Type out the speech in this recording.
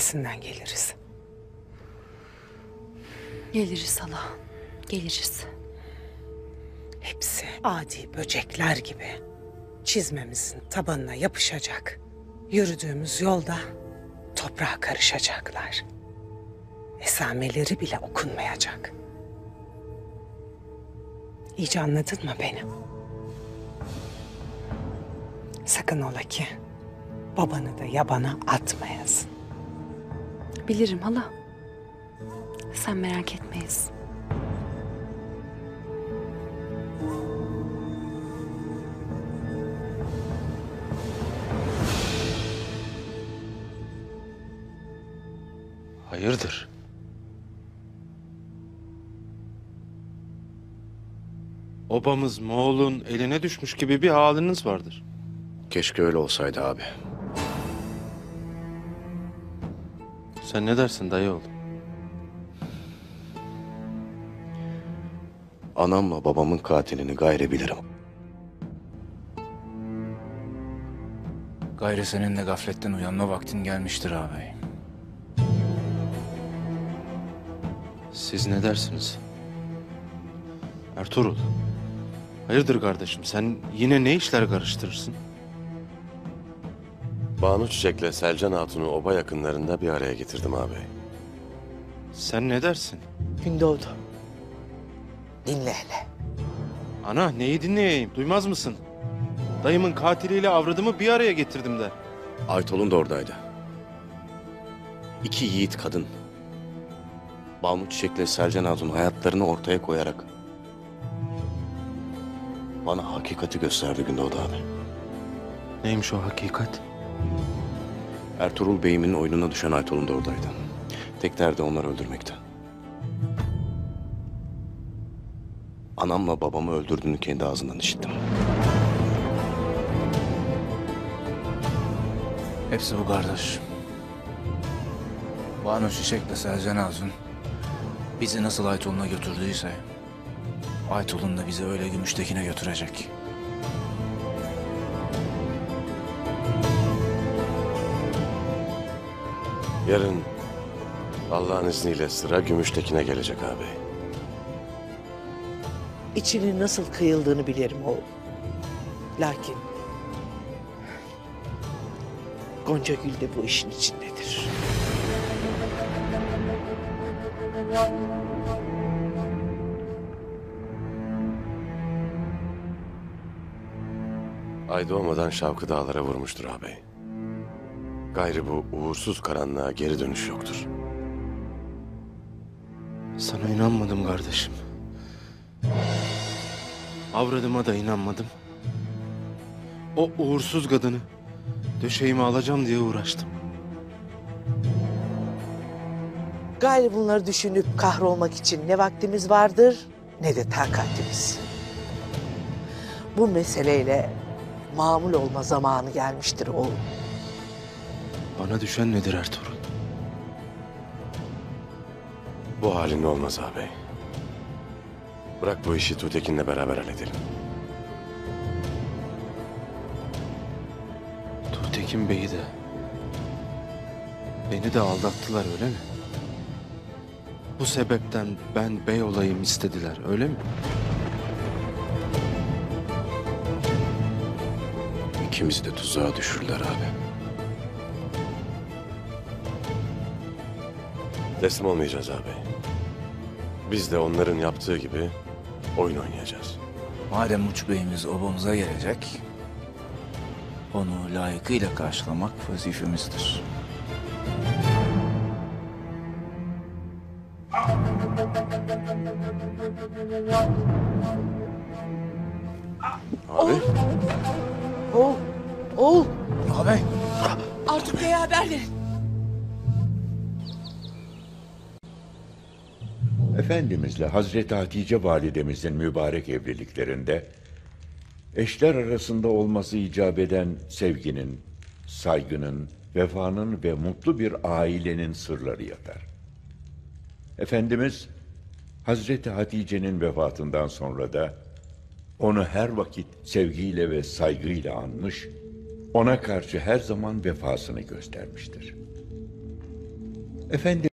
üstesinden geliriz. Geliriz hala, geliriz. Hepsi adi böcekler gibi çizmemizin tabanına yapışacak. Yürüdüğümüz yolda toprağa karışacaklar. Esameleri bile okunmayacak. İyice anladın mı beni? Sakın ola ki babanı da yabana atmayasın. Bilirim hala. Sen merak etmeyiz. Hayırdır? Obamız Moğol'un eline düşmüş gibi bir haliniz vardır. Keşke öyle olsaydı abi. Sen ne dersin dayı oğlu? Anamla babamın katilini gayrı bilirim. Gayrı senin de gafletten uyanma vaktin gelmiştir ağabey. Siz ne dersiniz? Ertuğrul. Hayırdır kardeşim, sen yine ne işler karıştırırsın? Banu Çiçek'le Selcan Hatun'u oba yakınlarında bir araya getirdim abi. Sen ne dersin? Gündoğdu. Dinle hele. Ana neyi dinleyeyim, duymaz mısın? Dayımın katiliyle avradımı bir araya getirdim der. Aytol'un da oradaydı. İki yiğit kadın. Banu Çiçek'le Selcan Hatun hayatlarını ortaya koyarak bana hakikati gösterdi Gündoğdu abi. Neymiş o hakikat? Ertuğrul Bey'imin oyununa düşen Aytol'un da oradaydı. Tek derdi onları öldürmekti. Anamla babamı öldürdüğünü kendi ağzından işittim. Hepsi bu kardeş. Banu Çiçek'le Selcan Hatun bizi nasıl Aytol'una götürdüyse Aytol'un da bizi öyle Gümüştekin'e götürecek. Yarın Allah'ın izniyle sıra Gümüştekin'e gelecek abi. İçinin nasıl kıyıldığını bilirim oğlum. Lakin Gonca Gül de bu işin içindedir. Ay doğmadan Şavkı dağlara vurmuştur ağabey. Gayrı bu uğursuz karanlığa geri dönüş yoktur. Sana inanmadım kardeşim. Avradıma da inanmadım. O uğursuz kadını döşeğime alacağım diye uğraştım. Gayrı bunları düşünüp kahrolmak için ne vaktimiz vardır ne de takatimiz. Bu meseleyle mamul olma zamanı gelmiştir oğlum. Bana düşen nedir Ertuğrul? Bu halin olmaz ağabey. Bırak bu işi Tuğtekin'le beraber halledelim. Tuğtekin Bey'i de beni de aldattılar öyle mi? Bu sebepten ben bey olayım istediler öyle mi? İkimizi de tuzağa düşürürler abi. Teslim olmayacağız abi. Biz de onların yaptığı gibi oyun oynayacağız. Madem Uç Bey'imiz obamıza gelecek, onu layıkıyla karşılamak vazifemizdir. Abi. Oğul, oğul. Ağabey! Artuk Bey'e haber verin. Efendimizle Hazreti Hatice validemizin mübarek evliliklerinde eşler arasında olması icap eden sevginin, saygının, vefanın ve mutlu bir ailenin sırları yatar. Efendimiz Hazreti Hatice'nin vefatından sonra da onu her vakit sevgiyle ve saygıyla anmış, ona karşı her zaman vefasını göstermiştir. Efendim